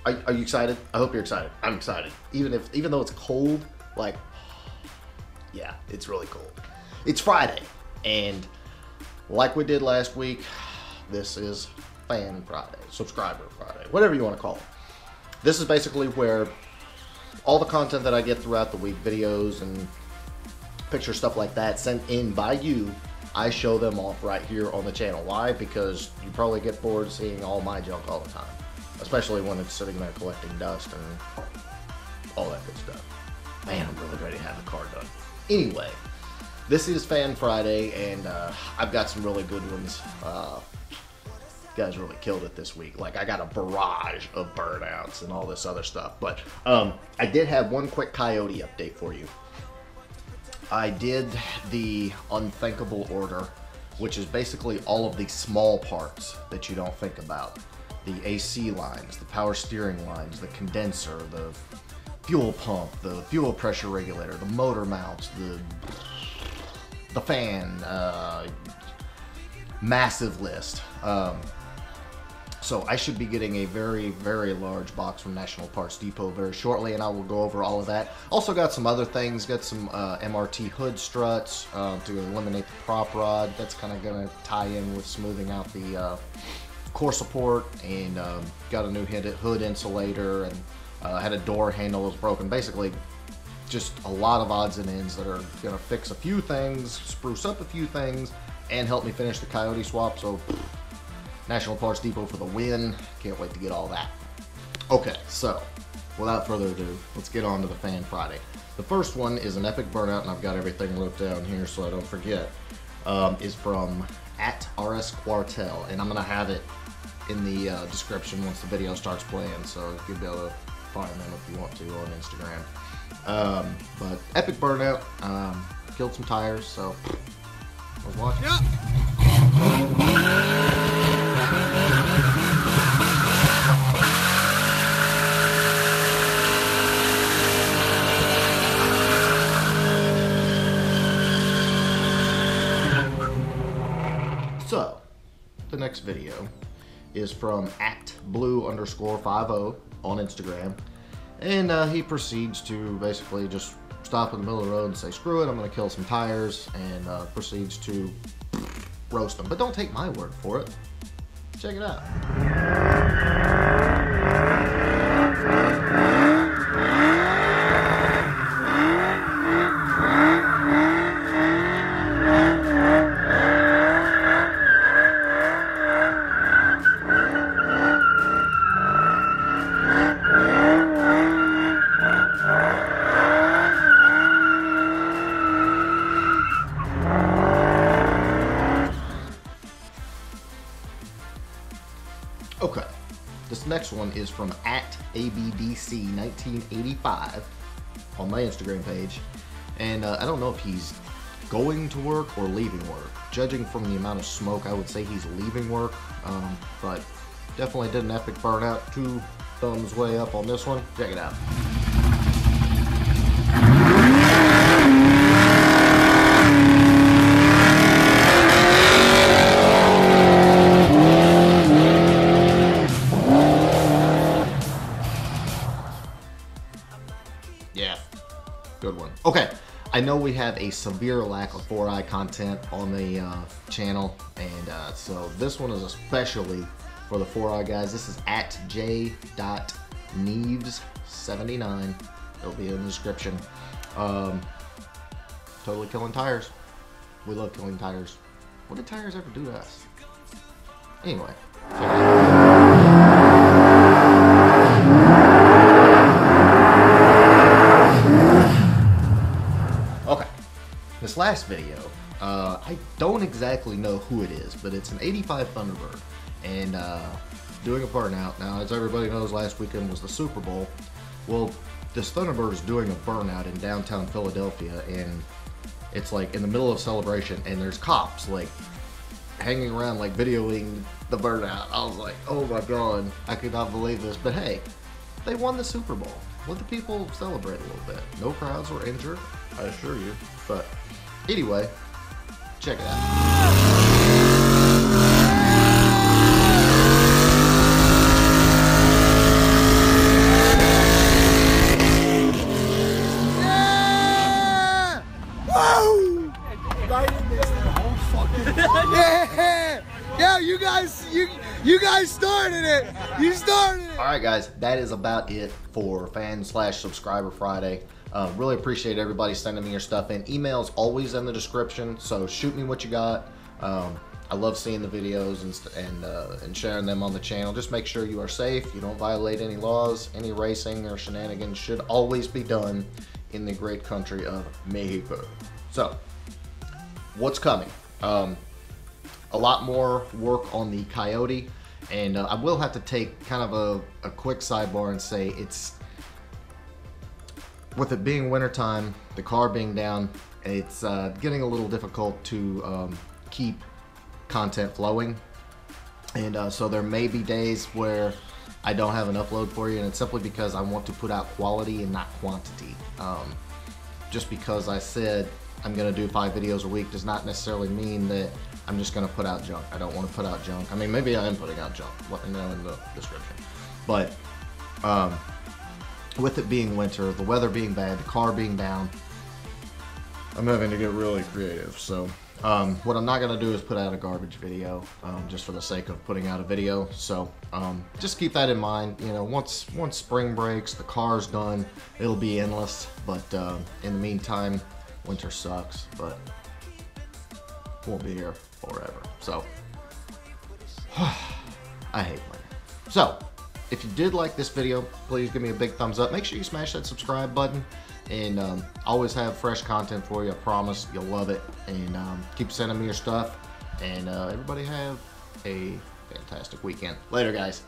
Are you excited? I hope you're excited. I'm excited. Even though it's cold, like, yeah, it's really cold. It's Friday, and like we did last week, this is Fan Friday, Subscriber Friday, whatever you want to call it. This is basically where all the content that I get throughout the week, videos and pictures, stuff like that, sent in by you, I show them off right here on the channel. Why? Because you probably get bored seeing all my junk all the time, especially when it's sitting there collecting dust and all that good stuff. Man, I'm really ready to have the car done. Anyway, this is Fan Friday, and I've got some really good ones. You guys really killed it this week. Like, I got a barrage of burnouts and all this other stuff. But I did have one quick coyote update for you. I did the unthinkable order, which is basically all of the small parts that you don't think about. The AC lines, the power steering lines, the condenser, the fuel pump, the fuel pressure regulator, the motor mounts, the fan, massive list. So I should be getting a very, very large box from National Parts Depot very shortly, and I will go over all of that. Also got some other things, got some MRT hood struts to eliminate the prop rod. That's kind of going to tie in with smoothing out the core support, and got a new hood insulator, and had a door handle that was broken. Basically, just a lot of odds and ends that are going to fix a few things, spruce up a few things, and help me finish the coyote swap. So National Parts Depot for the win. Can't wait to get all that. Okay, so without further ado, let's get on to the Fan Friday. The first one is an epic burnout, and I've got everything wrote down here so I don't forget. Is from @RSQuartel, and I'm going to have it in the description once the video starts playing, so you'll be able to find them if you want to on Instagram. But epic burnout, killed some tires, so I was watching. So, the next video is from @blue_50 on Instagram, and he proceeds to basically just stop in the middle of the road and say, screw it, I'm going to kill some tires, and proceeds to roast them. But don't take my word for it. Check it out. Okay, this next one is from @ABDC1985 on my Instagram page, and I don't know if he's going to work or leaving work. Judging from the amount of smoke, I would say he's leaving work, but definitely did an epic burnout. 2 thumbs way up on this one. Check it out. Yeah, good one. Okay, I know we have a severe lack of 4i content on the channel, and so this one is especially for the 4i guys. This is @j.neves79. It'll be in the description. Totally killing tires. We love killing tires. What did tires ever do to us? Anyway. This last video, I don't exactly know who it is, but it's an 85 Thunderbird, and doing a burnout. Now, as everybody knows, last weekend was the Super Bowl. Well, this Thunderbird is doing a burnout in downtown Philadelphia, and it's like in the middle of celebration, and there's cops like hanging around, like videoing the burnout. I was like, oh my god, I could not believe this. But hey, they won the Super Bowl. Let the people celebrate a little bit. No crowds were injured, I assure you. But anyway, check it out. You guys started it. You started it. All right, guys, that is about it for Fan/Subscriber Friday. Really appreciate everybody sending me your stuff in. Email's always in the description, so shoot me what you got. I love seeing the videos and sharing them on the channel. Just make sure you are safe, you don't violate any laws. Any racing or shenanigans should always be done in the great country of Mexico. So, what's coming? A lot more work on the Coyote, and I will have to take kind of a quick sidebar and say with it being wintertime, the car being down, it's getting a little difficult to keep content flowing, and so there may be days where I don't have an upload for you, and it's simply because I want to put out quality and not quantity. Just because I said I'm gonna do 5 videos a week does not necessarily mean that I'm just gonna put out junk. I don't want to put out junk. I mean, maybe I am putting out junk. Let me know in the description. But with it being winter, the weather being bad, the car being down, I'm having to get really creative. So what I'm not gonna do is put out a garbage video just for the sake of putting out a video. So just keep that in mind. You know, once spring breaks, the car's done, it'll be endless. But in the meantime, winter sucks, but won't be here forever. So I hate winter. So if you did like this video, please give me a big thumbs up. Make sure you smash that subscribe button, and always have fresh content for you. I promise you'll love it. And keep sending me your stuff, and everybody have a fantastic weekend. Later, guys.